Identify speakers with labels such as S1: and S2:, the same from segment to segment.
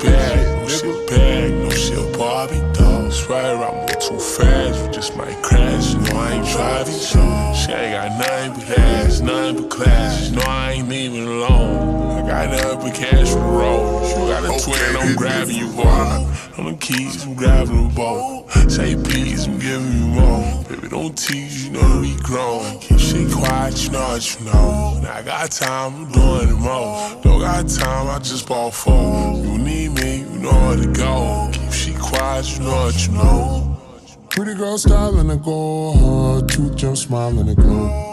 S1: bad, no shit bad, no shit Barbie doll. Swear I move too fast, we just might crash. You know I ain't driving, she ain't got nothing but ass, nothing but class. You know I ain't even alone. I got nothing but cash for the road. You got a twin, I'm grabbing you, boy. On the keys, I'm grabbing them both. Say peace, I'm giving you more. Baby, don't tease, you know we grown. Keep shit quiet, you know what you know. When I got time, I'm doing the most. Don't got time, I just bought four. You need me, you know where to go. Keep shit quiet, you know what you know.
S2: Pretty girl styling a go hard, tooth jump smiling a go.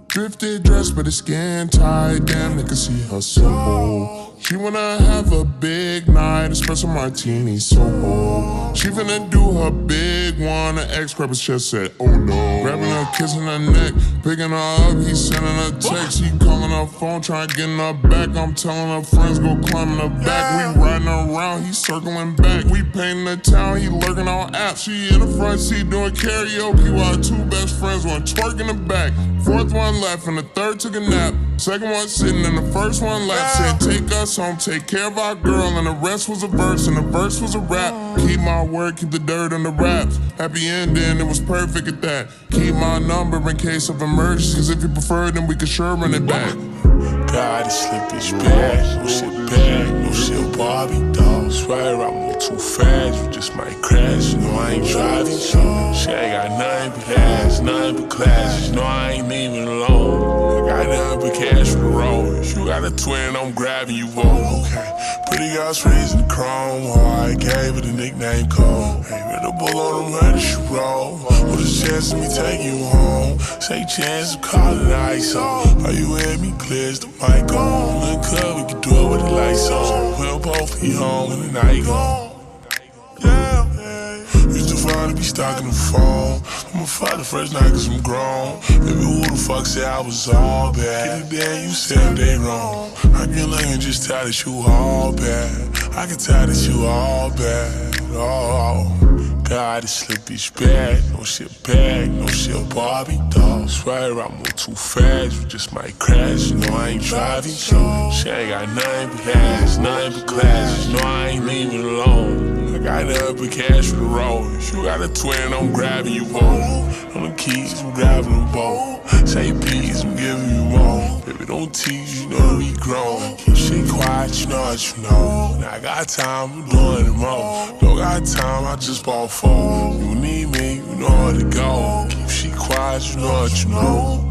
S2: Thrifted dress but it's skin tight, damn nigga see her simple. She wanna have a big night, espresso martini so She finna do her big one, her ex grab his chest said, oh no. Grabbing her, kissing her neck, picking her up, he sending her text. He calling her phone, trying to get in her back. I'm telling her friends go climbing her back. We riding around, he circling back. We painting the town, he lurking on apps. She in the front seat doing karaoke while her two best friends went twerking the back. Fourth one left and the third took a nap. Second one sitting and the first one left. Said take us home, take care of our girl. And the rest was a verse and the verse was a rap. Keep my word, keep the dirt on the raps. Happy ending, it was perfect at that. Keep my number in case of emergencies. If you prefer, then we can sure run it back.
S1: God, this slippage bad, no shit bad, no shit Barbie doll. Swear I move too fast, you just might crash. You know I ain't driving, she ain't got nothing but ass, nothing but class. You know I ain't even alone. I got nothing but cash for the road. You got a twin, I'm grabbing you both. Okay, pretty girls raising the chrome. Oh, I gave her the nickname Cole. Hey, with a bull on them, ready to roll. With a chance of me taking you home. Say chance of calling ISO. Are you with me? Clears the mic on. In the club, we can do it with the lights on. We'll both be home when the night gone. Yeah. Used to finally be stuck in the phone. I'ma fuck the first night cause I'm grown. Baby, who the fuck said I was all bad? Get it there, you said they wrong. I can look and just tell that you all bad. I can tell that you all bad. Oh, God, this slippage bad, no shit bad, no shit Barbie doll. Swear I move too fast, we just might crash. You know I ain't driving, she ain't got nothing but ass, nothing but class. You know I ain't even alone. I got nothing but cash for the road. You got a twin, I'm grabbing you both. On the keys, I'm grabbing them both. Say peace, I'm giving you more. Baby, don't tease, you know we grown. Keep shit quiet, you know what you know. Now I got time, I'm doing it more. Don't got time, I just bought four. You need me, you know where to go. Keep shit quiet, you know what you know.